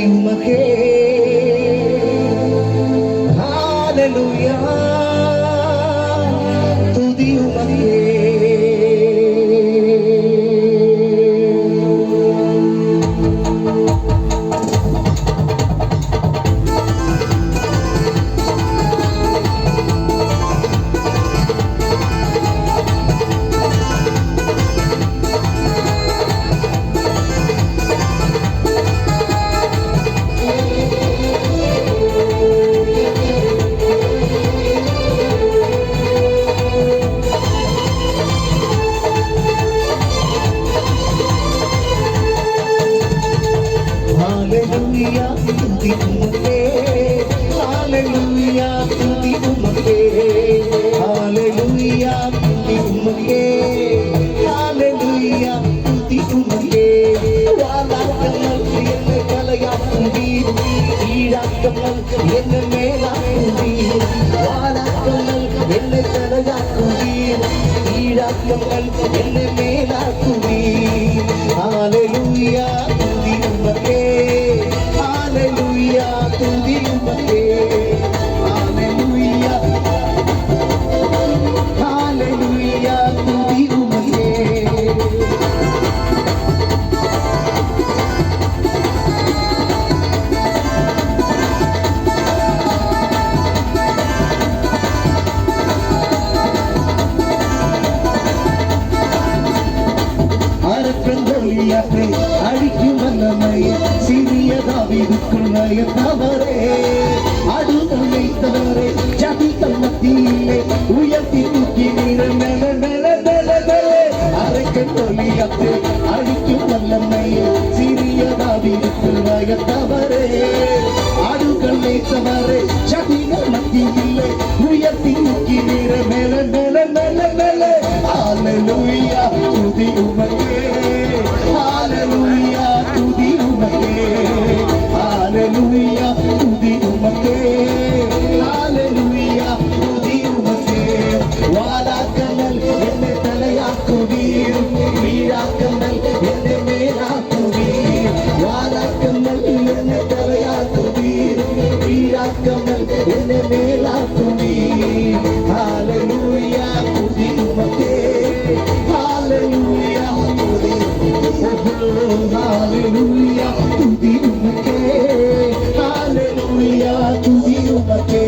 உமகே. ஹalleluya துதி உமகே. Hallelujah, துதி உமக்கே. Hallelujah, துதி உமக்கே. Hallelujah, துதி உமக்கே. Hallelujah, துதி உமக்கே. வாழாக்கமல் என்னை தலையாக்கும் நீர், ஈழாக்கமல் என்னை மேலாக்கும் நீர். வாழாக்கமல் என்னை தலையாக்கும் நீர், ஈழாக்கமல் என்னை மேலாக்கும் நீர். Hallelujah, துதி உமக்கே. Hallelujah, துதி உமக்கே. Hallelujah, Hallelujah, துதி உமக்கே. அரக்கந்தோலியாற்றை அழிக்கும் வல்லமை சிறிய தாவீதுக்குள் நயத்தவரே. அடுமைத்தவரே ஜாதிகள் மத்தியிலே உயர்த்தி தூக்கி நீர மேல மேல மேல மேல. அரக்கந்தோலியாற்றை அழிக்கும் வல்லமை சிறிய தாவீதுக்குள் நயத்தவரே. அடுமைத்தவரே ஜாதிகள் மத்தியிலே உயர்த்தி தூக்கி நீர மேல மேல மேல மேல. Hallelujah, துதி உமக்கே. Hallelujah, துதி உமக்கே. Hallelujah, துதி உமக்கே. Hallelujah, துதி உமக்கே. வாழாக்கமல் என்னை தலையாக்குவீர், வீழாக்கமல் என்னை மேலாக்குவீர். வாழாக்கமல் என்னை தலையாக்குவீர், வீழாக்கமல் என்னை மேலாக்குவீர். Hallelujah, துதி உமக்கே. Hallelujah, துதி Hallelujah, துதி உமக்கே. Hallelujah, துதி உமக்கே.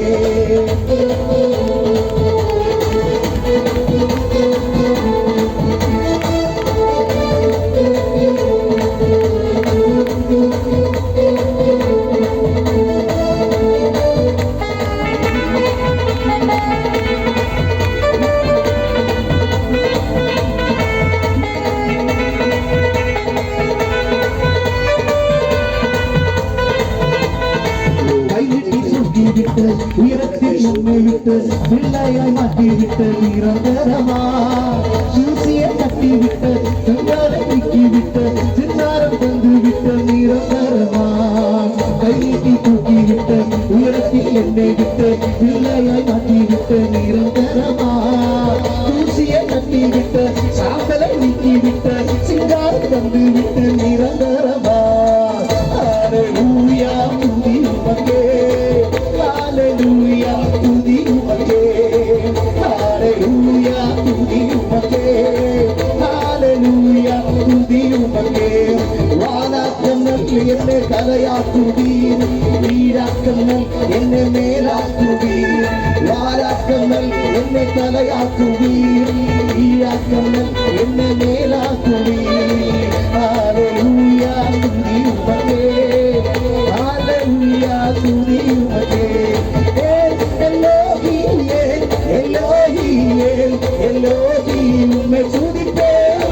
உயரத்தில் உண்மை விட்டு பிள்ளையாய் மாற்றிவிட்டு நிரந்தரமா சூசிய கட்டிவிட்டு கங்காரை நீக்கிவிட்டு சின்னாரம் தந்துவிட்டு நிரந்தரமா கை நீட்டி தூக்கிவிட்டு உயரத்தில் என்னை விட்டு பிள்ளையாய் மாற்றிவிட்டு நிரந்தரமா சூசிய கட்டிவிட்டு சாம்பலை நீக்கிவிட்டு சிங்காரம் தந்துவிட்டு நிரந்தரமா. Hallelujah, துதி உமக்கே. Hallelujah, துதி உமக்கே. Hallelujah, துதி உமக்கே. Hallelujah, துதி உமக்கே. வாழாக்கமல் என்னை தலையாக்குவீர், வீழாக்கமல் என்னை மேலாக்குவீர். வாழாக்கமல் என்னை தலையாக்குவீர், வீழாக்கமல் என்னை மேலாக்குவீர். Hallelujah, துதி உமக்கே. Hallelujah, துதி உமக்கே. எல்லோகி உம்மை துதிப்பேன்.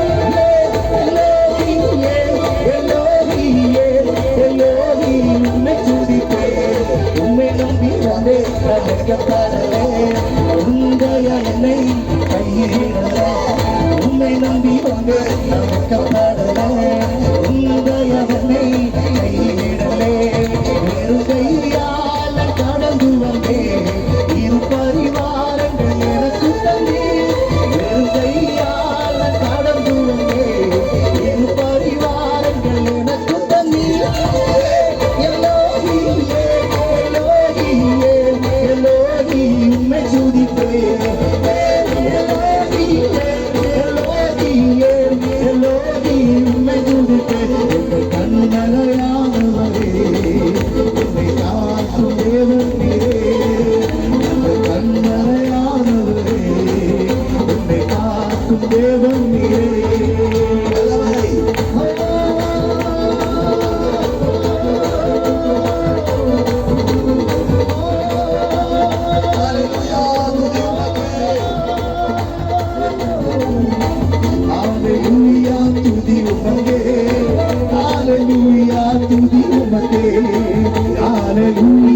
எல்லோகி உம்மை துதிப்பேன். உம்மை நம்பி வந்தேன் ரட்சிக்கப்படவே. உங்கள் என்னை கையிடவே. உம்மை நம்பி வந்தேன் ரட்சிக்கப்படவே. உங்கள் என்னை கையிடவே. வெறுங்கையால் கடந்து வந்தேன். இரு பரிவாரங்கள் எனக்கு தந்தீர். வெறுங்கையால் கடந்து வந்தேன். இரு பரிவாரங்கள் எனக்கு தந்தீர். எல்லோகியே, எல்லோகியே, எல்லோகி உம்மை துதிப்பேன். எல்லோகியே, எல்லோகியே, எல்லோகி உம்மை துதிப்பேன். எங்கள் கண்மலையானவரே, என்னை காக்கும் தேவன் நீரே. எங்கள் கண்மலையானவரே, என்னை காக்கும் தேவன் நீரே. Hallelujah, துதி உமக்கே. Hallelujah, துதி உமக்கே. Hallelujah.